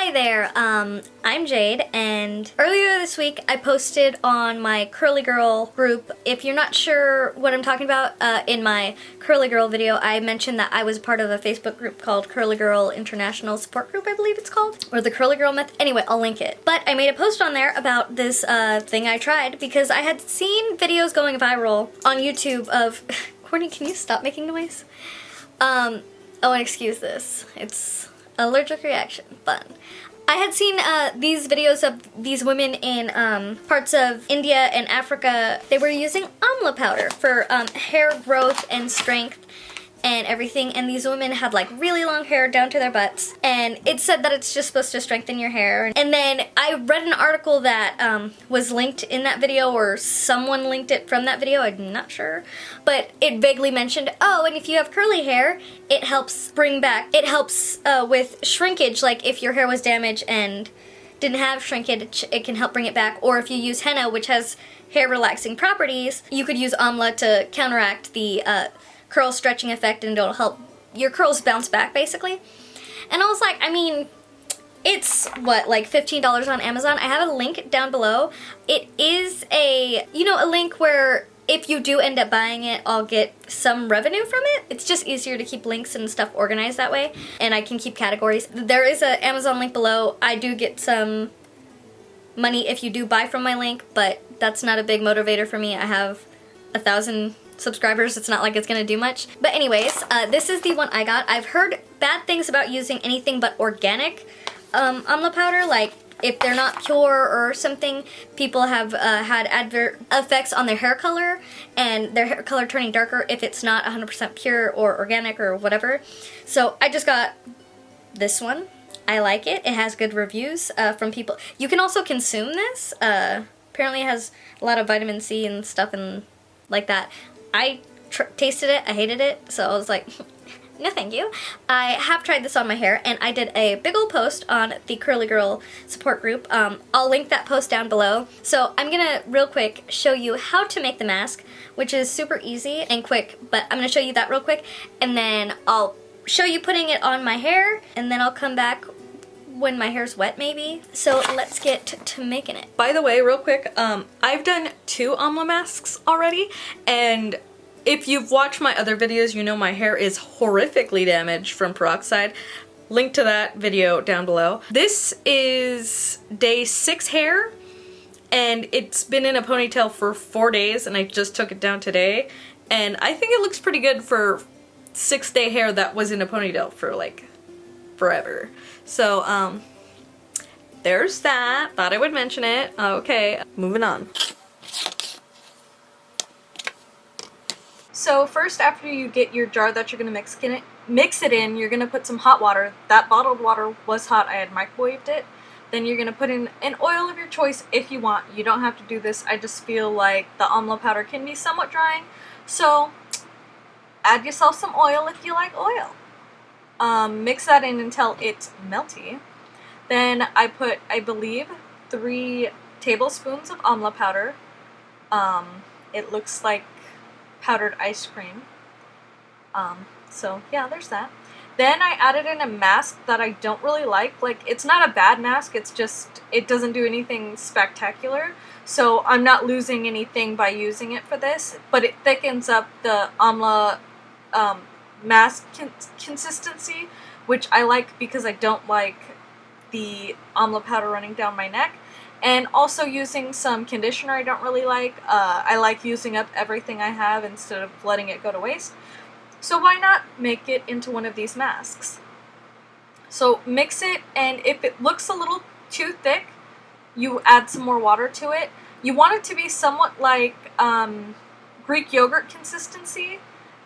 Hi there, I'm Jade, and earlier this week I posted on my Curly Girl group. If you're not sure what I'm talking about, in my Curly Girl video I mentioned that I was part of a Facebook group called Curly Girl International Support Group, I believe it's called, or the Curly Girl Method. Anyway, I'll link it. But I made a post on there about this thing I tried because I had seen videos going viral on YouTube of... Courtney, can you stop making noise? Oh, and excuse this. It's allergic reaction. Fun. I had seen these videos of these women in parts of India and Africa. They were using Amla powder for hair growth and strength and everything, and these women had like really long hair down to their butts, and it said that it's just supposed to strengthen your hair. And then I read an article that was linked in that video, or someone linked it from that video, I'm not sure, but it vaguely mentioned, oh, and if you have curly hair, it helps bring back, it helps with shrinkage, like if your hair was damaged and didn't have shrinkage, it can help bring it back. Or if you use henna, which has hair relaxing properties, you could use Amla to counteract the curl stretching effect, and it'll help your curls bounce back, basically. And I was like, I mean, it's what, like $15 on Amazon? I have a link down below. It is a, you know, a link where if you do end up buying it, I'll get some revenue from it. It's just easier to keep links and stuff organized that way, and I can keep categories. There is an Amazon link below. I do get some money if you do buy from my link, but that's not a big motivator for me. I have 1,000 subscribers. It's not like it's gonna do much. But anyways, this is the one I got. I've heard bad things about using anything but organic Amla powder, like if they're not pure or something. People have had adverse effects on their hair color, and their hair color turning darker if it's not 100% pure or organic or whatever. So I just got this one. I like it. It has good reviews from people. You can also consume this. Apparently it has a lot of vitamin C and stuff and like that. I tasted it, I hated it, so I was like, no thank you. I have tried this on my hair, and I did a big old post on the Curly Girl support group. I'll link that post down below. So I'm gonna real quick show you how to make the mask, which is super easy and quick, but I'm gonna show you that real quick, and then I'll show you putting it on my hair, and then I'll come back when my hair's wet, maybe. So let's get to making it. By the way, real quick, I've done 2 Amla masks already, and if you've watched my other videos, you know my hair is horrifically damaged from peroxide. Link to that video down below. This is day 6 hair, and it's been in a ponytail for 4 days, and I just took it down today, and I think it looks pretty good for 6-day hair that was in a ponytail for like forever. So, there's that. Thought I would mention it. Okay, moving on. So first, after you get your jar that you're gonna mix it in, you're gonna put some hot water. That bottled water was hot. I had microwaved it. Then you're gonna put in an oil of your choice if you want. You don't have to do this. I just feel like the Amla powder can be somewhat drying. So add yourself some oil if you like oil. Mix that in until it's melty. Then I put, I believe, 3 tablespoons of Amla powder. It looks like powdered ice cream. So yeah, there's that. Then I added in a mask that I don't really like. Like, it's not a bad mask, it's just, it doesn't do anything spectacular. So I'm not losing anything by using it for this, but it thickens up the Amla mask consistency, which I like because I don't like the Amla powder running down my neck. And also using some conditioner I don't really like. I like using up everything I have instead of letting it go to waste. So why not make it into one of these masks? So mix it, and if it looks a little too thick, you add some more water to it. You want it to be somewhat like Greek yogurt consistency.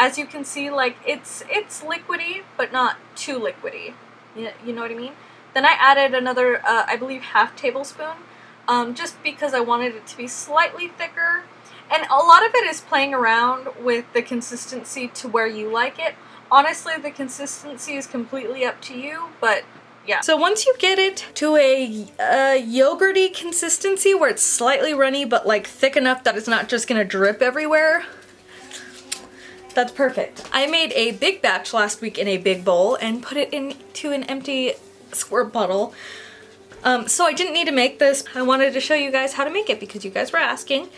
As you can see, like, it's liquidy, but not too liquidy. You know what I mean? Then I added another, I believe, ½ tablespoon, just because I wanted it to be slightly thicker. And a lot of it is playing around with the consistency to where you like it. Honestly, the consistency is completely up to you, but yeah. So once you get it to a yogurty consistency where it's slightly runny but like thick enough that it's not just gonna drip everywhere, that's perfect. I made a big batch last week in a big bowl and put it into an empty squirt bottle. So I didn't need to make this. I wanted to show you guys how to make it because you guys were asking.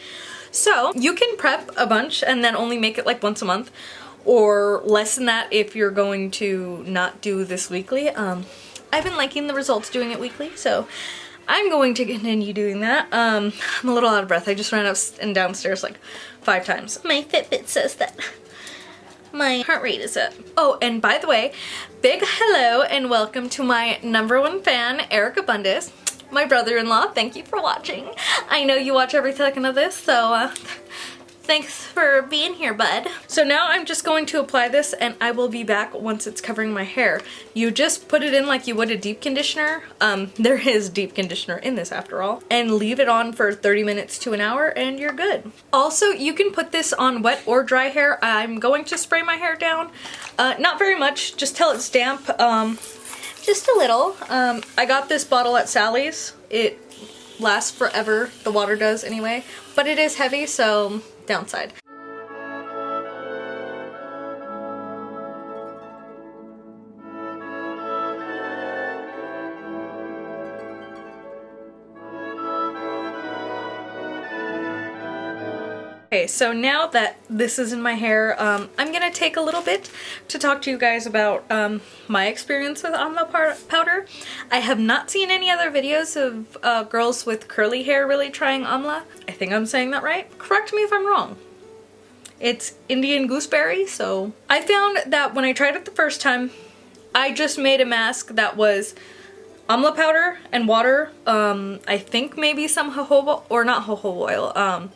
So you can prep a bunch and then only make it like once a month, or less than that if you're going to not do this weekly. I've been liking the results doing it weekly, so I'm going to continue doing that. I'm a little out of breath. I just ran up and downstairs like 5 times. My Fitbit says that my heart rate is up. Oh, and by the way, big hello and welcome to my #1 fan, Erica Bundes, my brother-in-law. Thank you for watching. I know you watch every second of this, so thanks for being here, bud. So now I'm just going to apply this and I will be back once it's covering my hair. You just put it in like you would a deep conditioner. There is deep conditioner in this after all. And leave it on for 30 minutes to an hour and you're good. Also, you can put this on wet or dry hair. I'm going to spray my hair down. Not very much, just till it's damp. Just a little. I got this bottle at Sally's. It lasts forever. The water does anyway. But it is heavy, so downside. Okay, so now that this is in my hair, I'm gonna take a little bit to talk to you guys about my experience with Amla powder. I have not seen any other videos of girls with curly hair really trying Amla. I think I'm saying that right. Correct me if I'm wrong. It's Indian gooseberry, so I found that when I tried it the first time, I just made a mask that was Amla powder and water. I think maybe some jojoba, or not jojoba oil,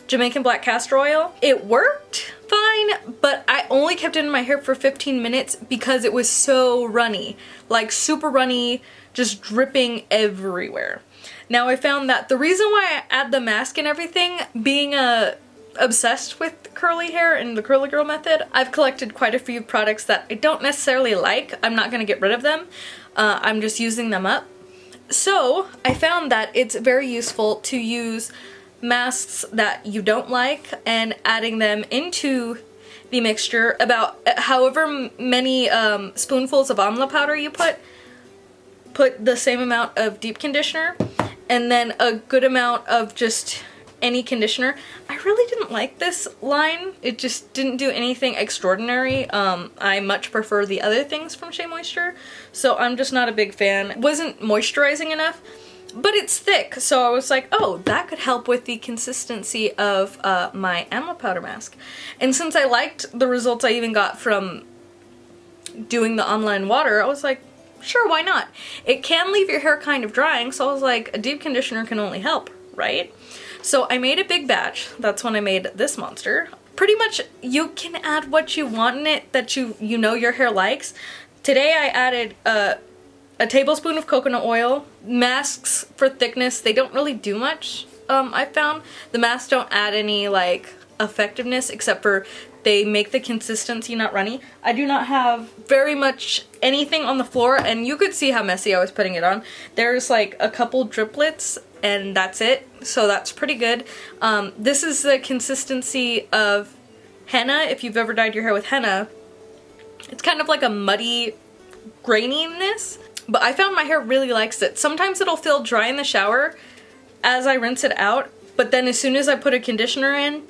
Jamaican black castor oil. It worked fine, but I only kept it in my hair for 15 minutes because it was so runny. Like super runny, just dripping everywhere. Now I found that the reason why I add the mask and everything, being obsessed with curly hair and the curly girl method, I've collected quite a few products that I don't necessarily like. I'm not gonna get rid of them. I'm just using them up. So I found that it's very useful to use masks that you don't like and adding them into the mixture. About however many spoonfuls of Amla powder you put the same amount of deep conditioner and then a good amount of just any conditioner. I really didn't like this line. It just didn't do anything extraordinary. I much prefer the other things from Shea Moisture, so I'm just not a big fan. It wasn't moisturizing enough. But it's thick, so I was like, oh, that could help with the consistency of my Amla powder mask. And since I liked the results I even got from doing the online water, I was like, sure, why not? It can leave your hair kind of drying, so I was like, a deep conditioner can only help, right? So I made a big batch. That's when I made this monster. Pretty much, you can add what you want in it that you know your hair likes. Today I added a tablespoon of coconut oil. Masks for thickness, they don't really do much. I found the masks don't add any like effectiveness except for they make the consistency not runny. I do not have very much anything on the floor, and you could see how messy I was putting it on. There's like a couple driplets and that's it, so that's pretty good. This is the consistency of henna. If you've ever dyed your hair with henna, it's kind of like a muddy graininess. But I found my hair really likes it. Sometimes it'll feel dry in the shower as I rinse it out, but then as soon as I put a conditioner in,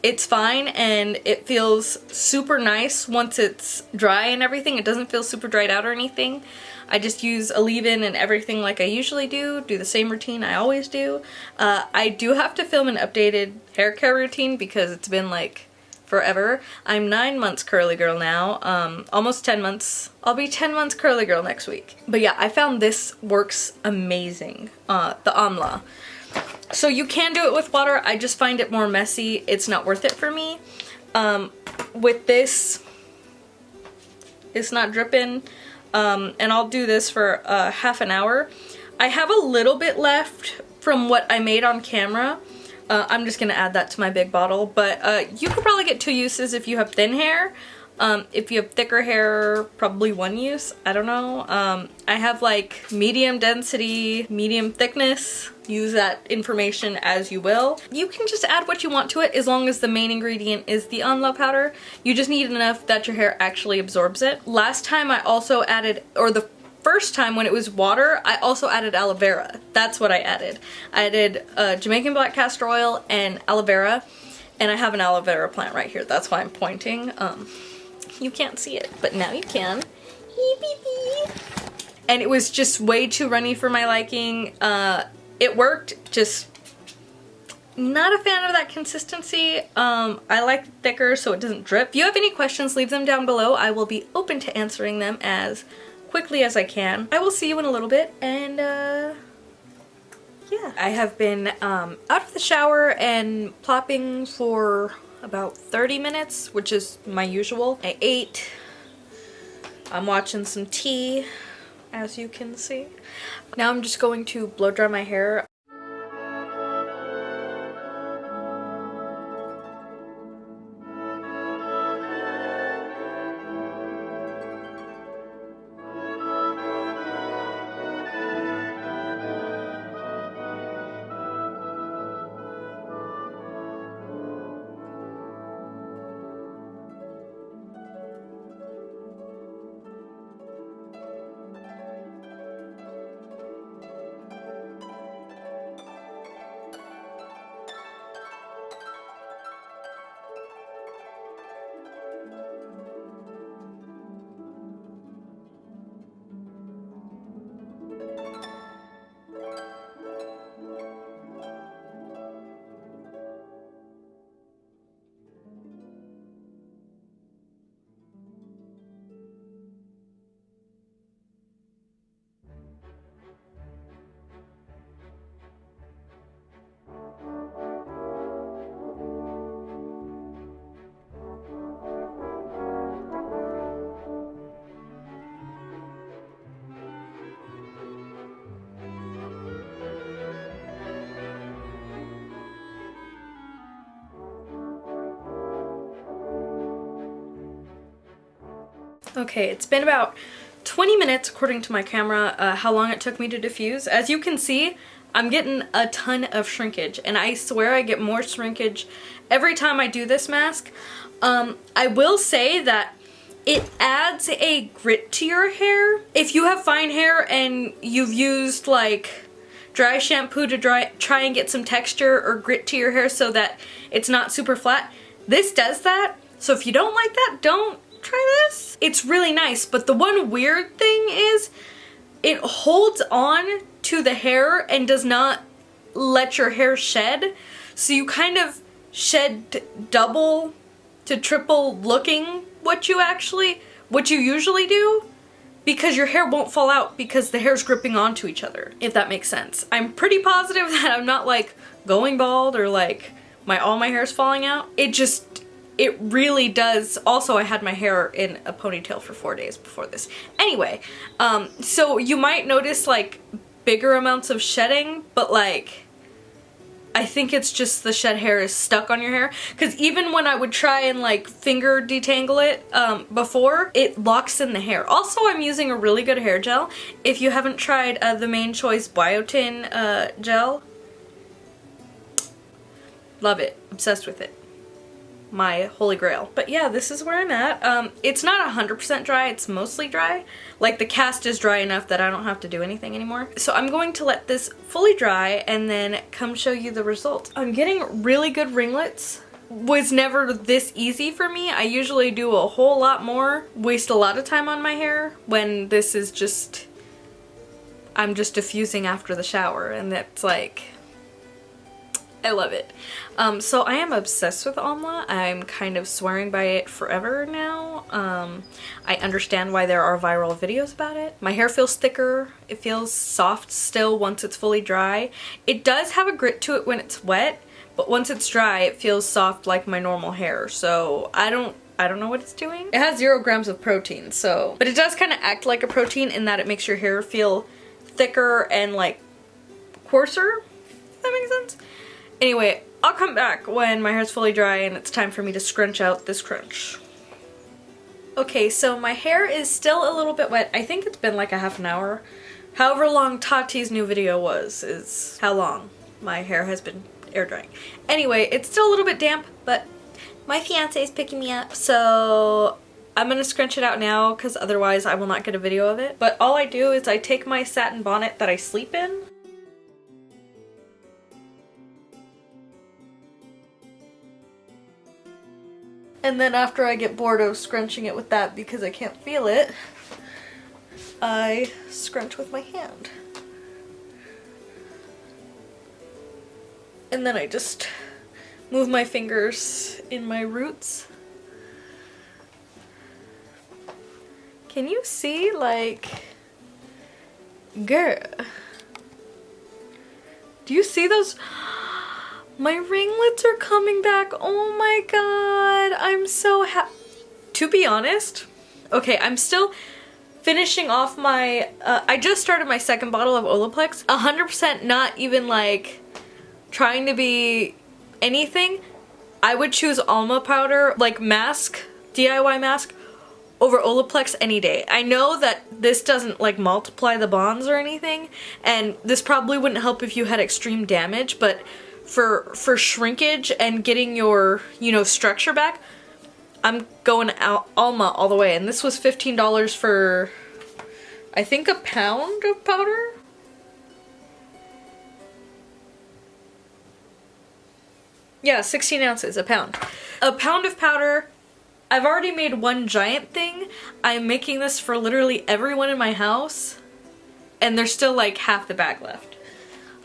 it's fine and it feels super nice once it's dry and everything. It doesn't feel super dried out or anything. I just use a leave-in and everything like I usually do the same routine I always do. I do have to film an updated hair care routine because it's been like forever. I'm 9 months curly girl now, almost 10 months. I'll be 10 months curly girl next week. But yeah, I found this works amazing, the Amla. So you can do it with water. I just find it more messy. It's not worth it for me. With this, it's not dripping, and I'll do this for half an hour. I have a little bit left from what I made on camera. I'm just gonna add that to my big bottle, but you could probably get 2 uses if you have thin hair. If you have thicker hair, probably 1 use. I don't know. I have like medium density, medium thickness. Use that information as you will. You can just add what you want to it as long as the main ingredient is the Amla powder. You just need enough that your hair actually absorbs it. Last time I also added, or the first time when it was water, I also added aloe vera. That's what I added. I added Jamaican black castor oil and aloe vera, and I have an aloe vera plant right here. That's why I'm pointing. You can't see it, but now you can. And it was just way too runny for my liking. It worked, just not a fan of that consistency. I like it thicker so it doesn't drip. If you have any questions, leave them down below. I will be open to answering them as quickly as I can. I will see you in a little bit, and yeah. I have been out of the shower and plopping for about 30 minutes, which is my usual. I ate. I'm watching some tea, as you can see. Now I'm just going to blow dry my hair. Okay, it's been about 20 minutes according to my camera, how long it took me to diffuse. As you can see, I'm getting a ton of shrinkage, and I swear I get more shrinkage every time I do this mask. I will say that it adds a grit to your hair. If you have fine hair and you've used like dry shampoo to try and get some texture or grit to your hair so that it's not super flat, this does that. So if you don't like that, don't try this. It's really nice, but the one weird thing is it holds on to the hair and does not let your hair shed. So you kind of shed double to triple looking what you usually do, because your hair won't fall out because the hair's gripping onto each other, if that makes sense. I'm pretty positive that I'm not like going bald or like all my hair's falling out. It really does. Also, I had my hair in a ponytail for 4 days before this. Anyway, so you might notice like bigger amounts of shedding, but like I think it's just the shed hair is stuck on your hair, because even when I would try and like finger detangle it before, it locks in the hair. Also, I'm using a really good hair gel. If you haven't tried the Main Choice Biotin gel, love it, obsessed with it. My holy grail. But yeah, this is where I'm at. It's not 100% dry, it's mostly dry. Like the cast is dry enough that I don't have to do anything anymore. So I'm going to let this fully dry and then come show you the results. I'm getting really good ringlets. Was never this easy for me. I usually do a whole lot more, waste a lot of time on my hair, when this is just, I'm just diffusing after the shower, and that's like, I love it. So I am obsessed with Amla. I'm kind of swearing by it forever now. I understand why there are viral videos about it. My hair feels thicker. It feels soft still once it's fully dry. It does have a grit to it when it's wet, but once it's dry, it feels soft like my normal hair. So I don't know what it's doing. It has 0 grams of protein, so, but it does kind of act like a protein in that it makes your hair feel thicker and like coarser, if that makes sense. Anyway, I'll come back when my hair's fully dry and it's time for me to scrunch out this crunch. Okay, so my hair is still a little bit wet. I think it's been like a half an hour. However long Tati's new video was is how long my hair has been air drying. Anyway, it's still a little bit damp, but my fiance is picking me up, so I'm gonna scrunch it out now because otherwise I will not get a video of it. But all I do is I take my satin bonnet that I sleep in, and then after I get bored of scrunching it with that because I can't feel it, I scrunch with my hand. And then I just move my fingers in my roots. Can you see, like, girl, do you see those? My ringlets are coming back. Oh my god, I'm so happy. To be honest, okay, I'm still finishing off my, I just started my second bottle of Olaplex. 100% not even like trying to be anything. I would choose Alma powder, like mask, DIY mask, over Olaplex any day. I know that this doesn't like multiply the bonds or anything, and this probably wouldn't help if you had extreme damage, but for shrinkage and getting your, you know, structure back, I'm going out Alma all the way. And this was $15 for, I think, a pound of powder. Yeah, 16 ounces, a pound. A pound of powder. I've already made one giant thing. I'm making this for literally everyone in my house, and there's still like half the bag left.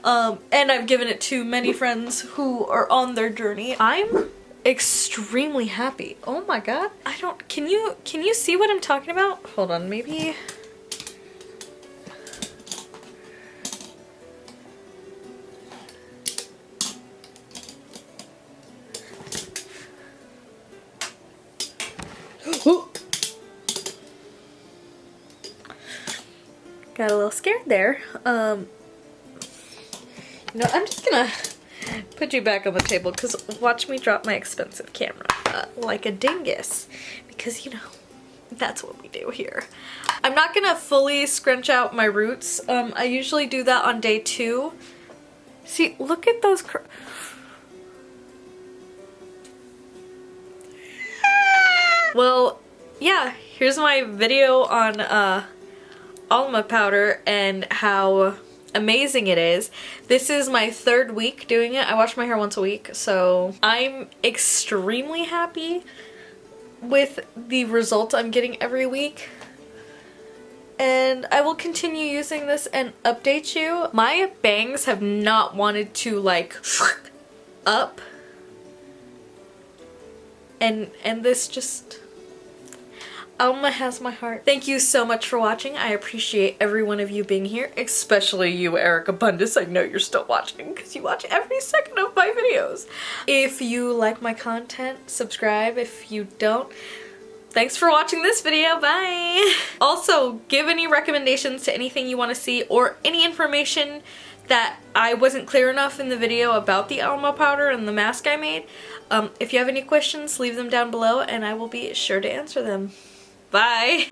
And I've given it to many friends who are on their journey. I'm extremely happy. Oh my god. Can you see what I'm talking about? Hold on, maybe. Got a little scared there. You know, I'm just gonna put you back on the table because watch me drop my expensive camera like a dingus, because you know, that's what we do here. I'm not gonna fully scrunch out my roots. I usually do that on day 2. See, look at those well, yeah, here's my video on Alma powder and how amazing it is. This is my 3rd week doing it. I wash my hair once a week, so I'm extremely happy with the results I'm getting every week. And I will continue using this and update you. My bangs have not wanted to like up, and this just, Alma has my heart. Thank you so much for watching. I appreciate every one of you being here, especially you, Erica Bundus. I know you're still watching because you watch every second of my videos. If you like my content, subscribe. If you don't, thanks for watching this video. Bye! Also, give any recommendations to anything you want to see or any information that I wasn't clear enough in the video about the Alma powder and the mask I made. If you have any questions, leave them down below and I will be sure to answer them. Bye!